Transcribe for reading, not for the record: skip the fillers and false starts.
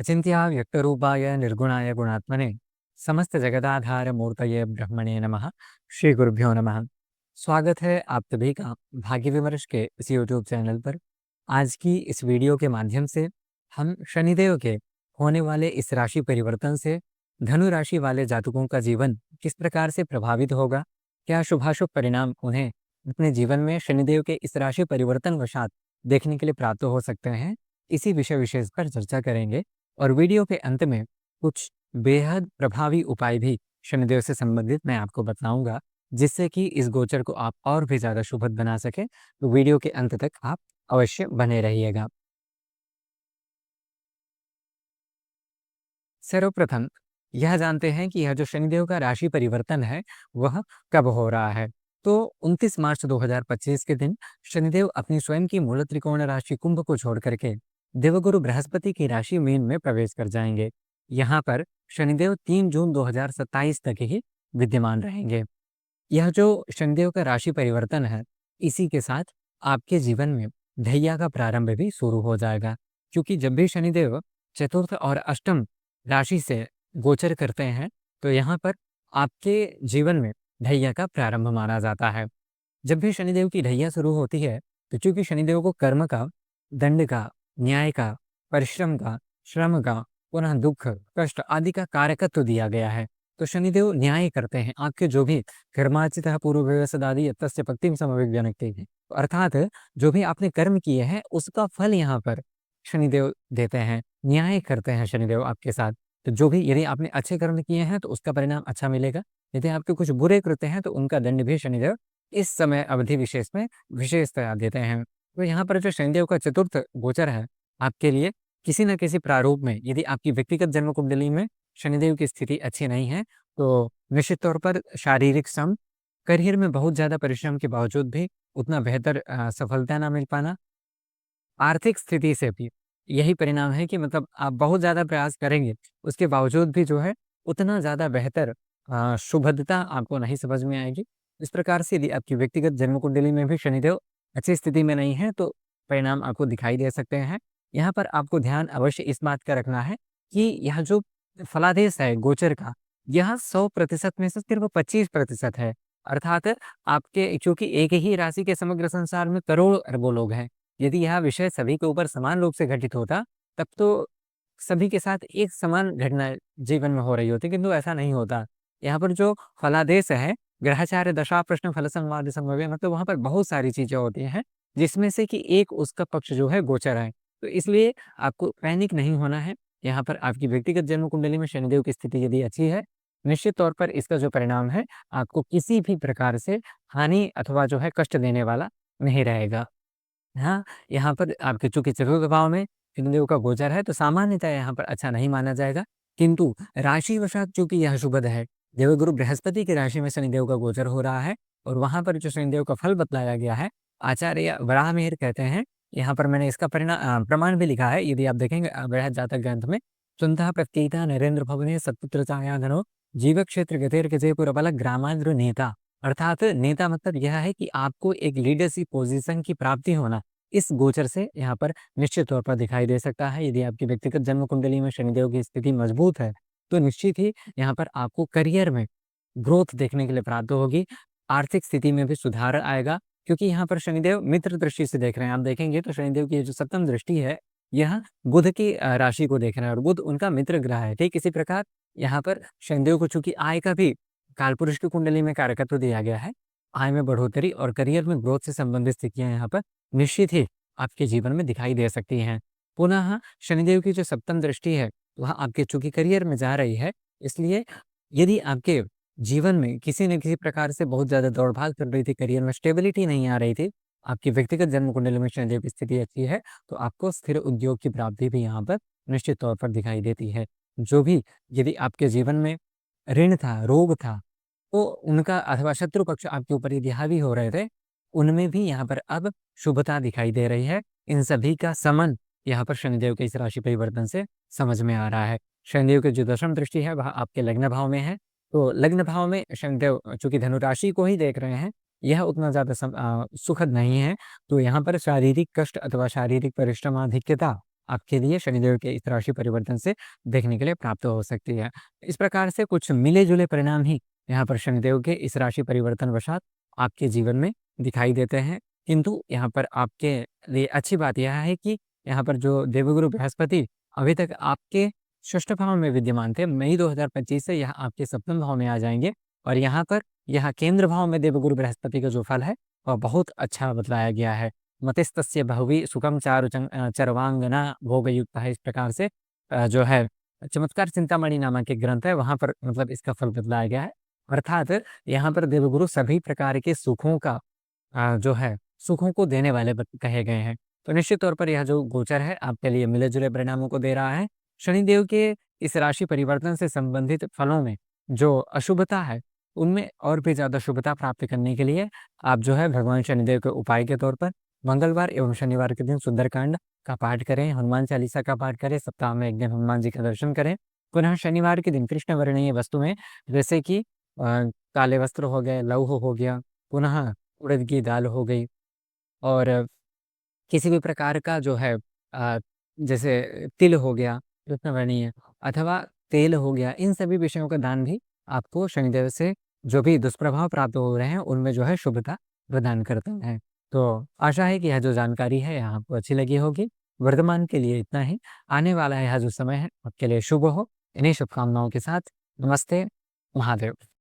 अचिंत्या व्यक्तरूपाय निर्गुणाय गुणात्मने समस्त जगदाधार मूर्तये ब्रह्मणे नमः। श्री गुरुभ्यो नमः। स्वागत है आप सभी का भाग्य विमर्श के इस यूट्यूब चैनल पर। आज की इस वीडियो के माध्यम से हम शनिदेव के होने वाले इस राशि परिवर्तन से धनु राशि वाले जातकों का जीवन किस प्रकार से प्रभावित होगा, क्या शुभाशुभ परिणाम उन्हें अपने जीवन में शनिदेव के इस राशि परिवर्तन वशात देखने के लिए प्राप्त हो सकते हैं, इसी विषय विशेष पर चर्चा करेंगे। और वीडियो के अंत में कुछ बेहद प्रभावी उपाय भी शनिदेव से संबंधित मैं आपको बताऊंगा, जिससे कि इस गोचर को आप और भी ज़्यादा शुभद बना सकें। तो वीडियो के अंत तक आप अवश्य बने रहिएगा। सर्वप्रथम यह जानते हैं कि यह जो शनिदेव का राशि परिवर्तन है, वह कब हो रहा है। तो 29 मार्च 2025 के दिन शनिदेव अपनी स्वयं की मूल त्रिकोण राशि कुंभ को छोड़ करके देवगुरु बृहस्पति की राशि मीन में प्रवेश कर जाएंगे। यहाँ पर शनिदेव 3 जून 2027 तक ही विद्यमान रहेंगे। यह जो शनिदेव का राशि परिवर्तन है, इसी के साथ आपके जीवन में ढैया का प्रारंभ भी शुरू हो जाएगा, क्योंकि जब भी शनिदेव चतुर्थ और अष्टम राशि से गोचर करते हैं, तो यहाँ पर आपके जीवन में ढैया का प्रारंभ माना जाता है। जब भी शनिदेव की ढैया शुरू होती है, तो चूंकि शनिदेव को कर्म का, दंड का, न्याय का, परिश्रम का, श्रम का, पुनः दुख, कष्ट आदि का कारकत्व दिया गया है। तो शनिदेव न्याय करते हैं, आपके जो भी कर्माचितः पूर्व सदादि यत्तस्य पत्तिम समविज्ञनक्ति है, अर्थात जो भी आपने कर्म किए हैं उसका फल यहाँ पर शनिदेव देते हैं, न्याय करते हैं शनिदेव आपके साथ। तो जो भी, यदि आपने अच्छे कर्म किए हैं तो उसका परिणाम अच्छा मिलेगा, यदि आपके कुछ बुरे कृत्य हैं तो उनका दंड भी शनिदेव इस समय अवधि विशेष में विशेषतया देते हैं। तो यहाँ पर जो शनिदेव का चतुर्थ गोचर है, आपके लिए किसी न किसी प्रारूप में, यदि आपकी व्यक्तिगत जन्म कुंडली में शनिदेव की स्थिति अच्छी नहीं है, तो निश्चित तौर पर शारीरिक श्रम, करियर में बहुत ज़्यादा परिश्रम के बावजूद भी उतना बेहतर सफलता ना मिल पाना, आर्थिक स्थिति से भी यही परिणाम है कि मतलब आप बहुत ज़्यादा प्रयास करेंगे, उसके बावजूद भी जो है उतना ज़्यादा बेहतर शुभदता आपको नहीं समझ में आएगी। इस प्रकार से यदि आपकी व्यक्तिगत जन्म कुंडली में भी शनिदेव अच्छी स्थिति में नहीं है, तो परिणाम आपको दिखाई दे सकते हैं। यहाँ पर आपको ध्यान अवश्य इस बात का रखना है कि यह जो फलादेश है गोचर का, यह 100% में से सिर्फ 25% है। अर्थात आपके, चूँकि एक ही राशि के समग्र संसार में करोड़ों अरबों लोग हैं। यदि यह विषय सभी के ऊपर समान रूप से घटित होता, तब तो सभी के साथ एक समान घटना जीवन में हो रही होती, किंतु ऐसा नहीं होता। यहाँ पर जो फलादेश है, ग्रहचार्य दशा प्रश्न फल संवाद संभव्य, मतलब वहाँ पर बहुत सारी चीज़ें होती हैं, जिसमें से कि एक उसका पक्ष जो है गोचर है। तो इसलिए आपको पैनिक नहीं होना है। यहाँ पर आपकी व्यक्तिगत जन्म कुंडली में शनिदेव की स्थिति यदि अच्छी है, निश्चित तौर पर इसका जो परिणाम है, आपको किसी भी प्रकार से हानि अथवा जो है कष्ट देने वाला नहीं रहेगा। हाँ, यहाँ पर आपके चूँकि चतुर्थ भाव में शनिदेव का गोचर है, तो सामान्यतः यहाँ पर अच्छा नहीं माना जाएगा। किंतु राशिवशात चूँकि यह शुभद है, देवगुरु बृहस्पति की राशि में शनिदेव का गोचर हो रहा है, और वहाँ पर जो शनिदेव का फल बतलाया गया है, आचार्य वराहमिहिर कहते हैं, यहाँ पर मैंने इसका प्रमाण भी लिखा है, यदि आप देखेंगे बृहद जातक ग्रंथ में, "स्वन्तः प्रत्येता नरेंद्र भवने सत्पुत्र छायाधनो जीव क्षेत्र गतेर्गजे पुरबल ग्रामांध्र नेता"। अर्थात नेता मतलब यह है कि आपको एक लीडरशिप पोजीशन की प्राप्ति होना इस गोचर से यहाँ पर निश्चित तौर पर दिखाई दे सकता है। यदि आपकी व्यक्तिगत जन्म कुंडली में शनिदेव की स्थिति मजबूत है, तो निश्चित ही यहाँ पर आपको करियर में ग्रोथ देखने के लिए प्राप्त होगी। आर्थिक स्थिति में भी सुधार आएगा, क्योंकि यहाँ पर शनिदेव मित्र दृष्टि से देख रहे हैं। आप देखेंगे तो शनिदेव की जो सप्तम दृष्टि है, यह बुध की राशि को देख रहे हैं, और बुध उनका मित्र ग्रह है। ठीक इसी प्रकार यहाँ पर शनिदेव को चूंकि आय का भी कालपुरुष की कुंडली में कारकत्व दिया गया है, आय में बढ़ोतरी और करियर में ग्रोथ से संबंधित स्थितियां यहाँ पर निश्चित ही आपके जीवन में दिखाई दे सकती हैं। पुनः शनिदेव की जो सप्तम दृष्टि है, वह आपके चूंकि करियर में जा रही है, इसलिए यदि आपके जीवन में किसी न किसी प्रकार से बहुत ज्यादा दौड़ भाग चल रही थी, करियर में स्टेबिलिटी नहीं आ रही थी, आपकी व्यक्तिगत जन्म कुंडली में शनिदेव की स्थिति अच्छी है, तो आपको स्थिर उद्योग की प्राप्ति भी यहाँ पर निश्चित तौर पर दिखाई देती है। जो भी, यदि आपके जीवन में ऋण था, रोग था, तो उनका अथवा शत्रु पक्ष आपके ऊपर यदि हावी हो रहे थे, उनमें भी यहाँ पर अब शुभता दिखाई दे रही है। इन सभी का समन यहाँ पर शनिदेव के इस राशि परिवर्तन से समझ में आ रहा है। शनिदेव की जो दशम दृष्टि है, वह आपके लग्न भाव में है। तो लग्न भाव में शनिदेव चूंकि धनु राशि को ही देख रहे हैं, यह उतना ज़्यादा सुखद नहीं है। तो यहाँ पर शारीरिक कष्ट अथवा शारीरिक परिश्रमाधिक्यता आपके लिए शनिदेव के इस राशि परिवर्तन से देखने के लिए प्राप्त हो सकती है। इस प्रकार से कुछ मिले-जुले परिणाम ही यहाँ पर शनिदेव के इस राशि परिवर्तन वशात आपके जीवन में दिखाई देते हैं। किंतु यहाँ पर आपके लिए अच्छी बात यह है कि यहाँ पर जो देवगुरु बृहस्पति अभी तक आपके षष्ठ भाव में विद्यमान थे, मई 2025 से यह आपके सप्तम भाव में आ जाएँगे और यहाँ पर यह केंद्र भाव में देवगुरु बृहस्पति का जो फल है, वह बहुत अच्छा बतलाया गया है। मतिस्तस्य बहुवी सुखम चरवांगना भोगयुक्तः, इस प्रकार से जो है चमत्कार चिंतामणि नामक एक ग्रंथ है, वहाँ पर मतलब इसका फल बतलाया गया है। अर्थात यहाँ पर देवगुरु सभी प्रकार के सुखों का जो है सुखों को देने वाले कहे गए हैं। तो निश्चित तौर पर यह जो गोचर है आपके लिए मिले-जुले परिणामों को दे रहा है। शनिदेव के इस राशि परिवर्तन से संबंधित फलों में जो अशुभता है, उनमें और भी ज़्यादा शुभता प्राप्त करने के लिए आप जो है भगवान शनिदेव के उपाय के तौर पर मंगलवार एवं शनिवार के दिन सुंदरकांड का पाठ करें, हनुमान चालीसा का पाठ करें, सप्ताह में 1 दिन हनुमान जी का दर्शन करें। पुनः शनिवार के दिन कृष्ण वर्णीय वस्तुएँ जैसे कि काले वस्त्र हो गए, लौह हो गया, पुनः उड़द की दाल हो गई और किसी भी प्रकार का जो है जैसे तिल हो गया, कृष्णवर्णीय अथवा तेल हो गया, इन सभी विषयों का दान भी आपको शनिदेव से जो भी दुष्प्रभाव प्राप्त हो रहे हैं, उनमें जो है शुभता प्रदान करता है। तो आशा है कि यह जो जानकारी है, यह आपको अच्छी लगी होगी। वर्तमान के लिए इतना ही, आने वाला यह जो समय है, आपके लिए शुभ हो। इन्हीं शुभकामनाओं के साथ नमस्ते, महादेव।